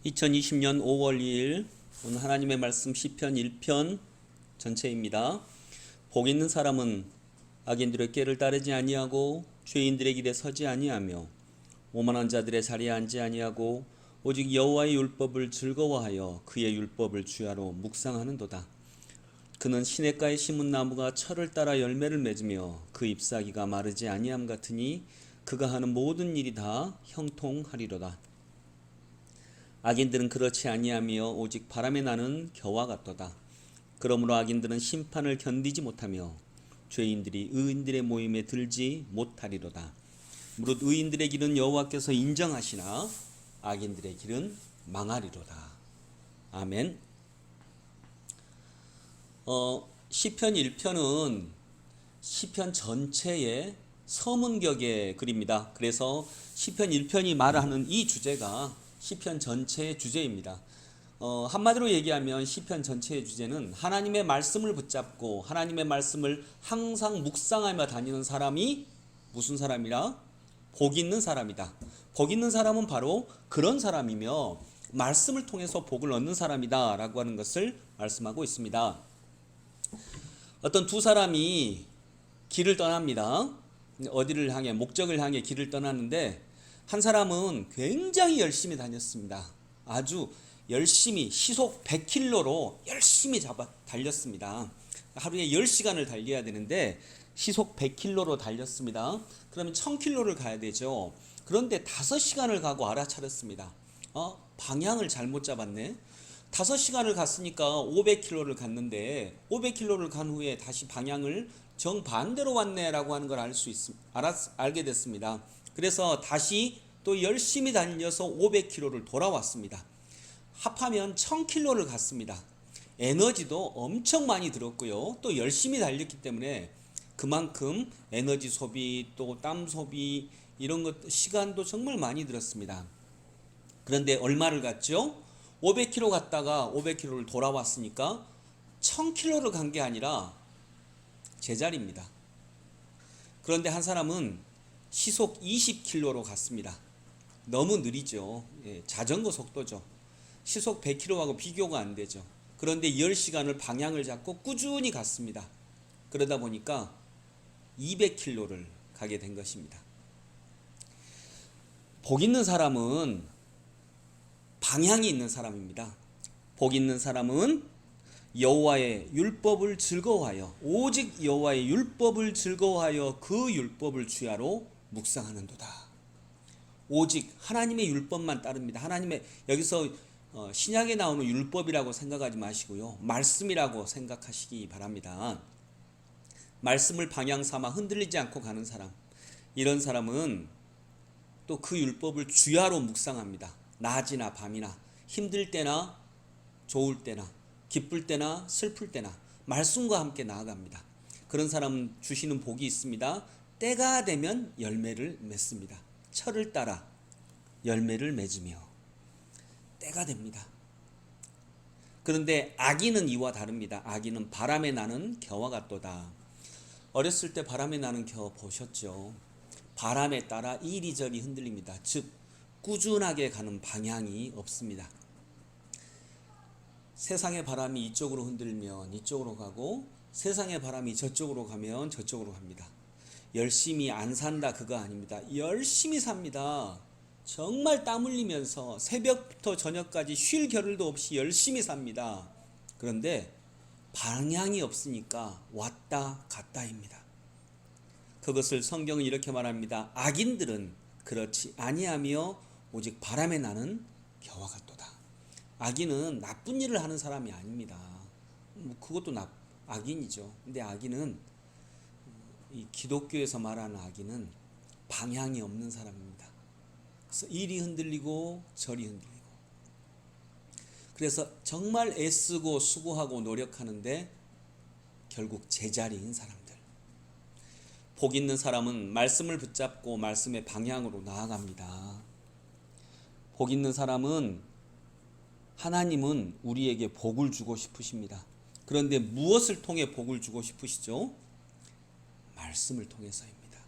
2020년 5월 2일 오늘 하나님의 말씀 시편 1편 전체입니다. 복 있는 사람은 악인들의 꾀를 따르지 아니하고 죄인들의 길에 서지 아니하며 오만한 자들의 자리에 앉지 아니하고 오직 여호와의 율법을 즐거워하여 그의 율법을 주야로 묵상하는도다. 그는 시냇가에 심은 나무가 철을 따라 열매를 맺으며 그 잎사귀가 마르지 아니함 같으니 그가 하는 모든 일이 다 형통하리로다. 악인들은 그렇지 아니하며 오직 바람에 나는 겨와 같도다. 그러므로 악인들은 심판을 견디지 못하며 죄인들이 의인들의 모임에 들지 못하리로다. 무릇 의인들의 길은 여호와께서 인정하시나 악인들의 길은 망하리로다. 아멘. 시편 1편은 시편 전체의 서문격의 글입니다. 그래서 시편 1편이 말하는 이 주제가 시편 전체의 주제입니다. 한마디로 얘기하면 시편 전체의 주제는 하나님의 말씀을 붙잡고 하나님의 말씀을 항상 묵상하며 다니는 사람이 무슨 사람이라? 복 있는 사람이다. 복 있는 사람은 바로 그런 사람이며 말씀을 통해서 복을 얻는 사람이다 라고 하는 것을 말씀하고 있습니다. 어떤 두 사람이 길을 떠납니다. 어디를 향해, 목적을 향해 길을 떠났는데 한 사람은 굉장히 열심히 다녔습니다. 아주 열심히 시속 100km로 열심히 달렸습니다. 하루에 10시간을 달려야 되는데 시속 100km로 달렸습니다. 그러면 1000km를 가야 되죠. 그런데 5시간을 가고 알아차렸습니다. 방향을 잘못 잡았네. 5시간을 갔으니까 500km를 갔는데 500km를 간 후에 다시 방향을 정반대로 왔네라고 하는 걸 알게 됐습니다. 그래서 다시 또 열심히 달려서 500km를 돌아왔습니다. 합하면 1000km를 갔습니다. 에너지도 엄청 많이 들었고요. 또 열심히 달렸기 때문에 그만큼 에너지 소비 또 땀 소비 이런 것 시간도 정말 많이 들었습니다. 그런데 얼마를 갔죠? 500km 갔다가 500km를 돌아왔으니까 1000km를 간 게 아니라 제자리입니다. 그런데 한 사람은 시속 20km로 갔습니다. 너무 느리죠. 자전거 속도죠. 시속 100km하고 비교가 안 되죠. 그런데 10시간을 방향을 잡고 꾸준히 갔습니다. 그러다 보니까 200km를 가게 된 것입니다. 복 있는 사람은 방향이 있는 사람입니다. 복 있는 사람은 여호와의 율법을 즐거워하여 오직 여호와의 율법을 즐거워하여 그 율법을 주야로 묵상하는도다. 오직 하나님의 율법만 따릅니다. 하나님의 여기서 신약에 나오는 율법이라고 생각하지 마시고요. 말씀이라고 생각하시기 바랍니다. 말씀을 방향 삼아 흔들리지 않고 가는 사람. 이런 사람은 또 그 율법을 주야로 묵상합니다. 낮이나 밤이나 힘들 때나 좋을 때나 기쁠 때나 슬플 때나 말씀과 함께 나아갑니다. 그런 사람은 주시는 복이 있습니다. 때가 되면 열매를 맺습니다. 철을 따라 열매를 맺으며 때가 됩니다. 그런데 악인은 이와 다릅니다. 악인은 바람에 나는 겨와 같도다. 어렸을 때 바람에 나는 겨 보셨죠? 바람에 따라 이리저리 흔들립니다. 즉 꾸준하게 가는 방향이 없습니다. 세상의 바람이 이쪽으로 흔들면 이쪽으로 가고 세상의 바람이 저쪽으로 가면 저쪽으로 갑니다. 열심히 안 산다 그거 아닙니다. 열심히 삽니다. 정말 땀 흘리면서 새벽부터 저녁까지 쉴 겨를도 없이 열심히 삽니다. 그런데 방향이 없으니까 왔다 갔다입니다. 그것을 성경은 이렇게 말합니다. 악인들은 그렇지 아니하며 오직 바람에 나는 겨와 같도다. 악인은 나쁜 일을 하는 사람이 아닙니다. 그것도 악인이죠. 근데 악인은 이 기독교에서 말하는 악인은 방향이 없는 사람입니다. 그래서 이리 흔들리고 저리 흔들리고. 그래서 정말 애쓰고 수고하고 노력하는데 결국 제자리인 사람들. 복 있는 사람은 말씀을 붙잡고 말씀의 방향으로 나아갑니다. 복 있는 사람은 하나님은 우리에게 복을 주고 싶으십니다. 그런데 무엇을 통해 복을 주고 싶으시죠? 말씀을 통해서입니다.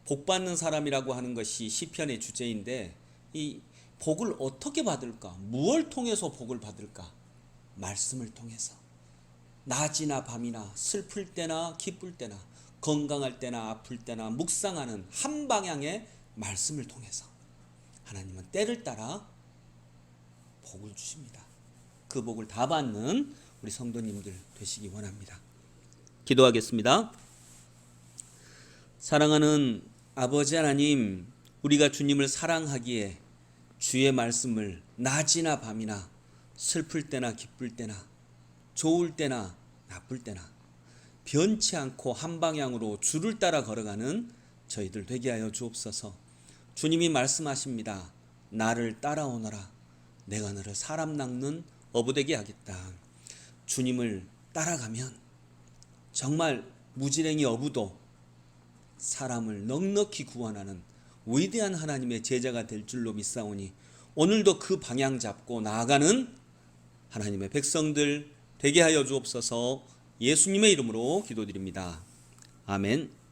복 받는 사람이라고 하는 것이 시편의 주제인데 이 복을 어떻게 받을까? 무엇을 통해서 복을 받을까? 말씀을 통해서. 낮이나 밤이나 슬플 때나 기쁠 때나 건강할 때나 아플 때나 묵상하는 한 방향의 말씀을 통해서 하나님은 때를 따라 복을 주십니다. 그 복을 다 받는 우리 성도님들 되시기 원합니다. 기도하겠습니다. 사랑하는 아버지 하나님, 우리가 주님을 사랑하기에 주의 말씀을 낮이나 밤이나 슬플 때나 기쁠 때나 좋을 때나 나쁠 때나 변치 않고 한 방향으로 주를 따라 걸어가는 저희들 되게 하여 주옵소서. 주님이 말씀하십니다. 나를 따라오너라. 내가 너를 사람 낚는 어부되게 하겠다. 주님을 따라가면 정말 무지랭이 어부도 사람을 넉넉히 구원하는 위대한 하나님의 제자가 될 줄로 믿사오니 오늘도 그 방향 잡고 나아가는 하나님의 백성들 되게 하여 주옵소서. 예수님의 이름으로 기도드립니다. 아멘.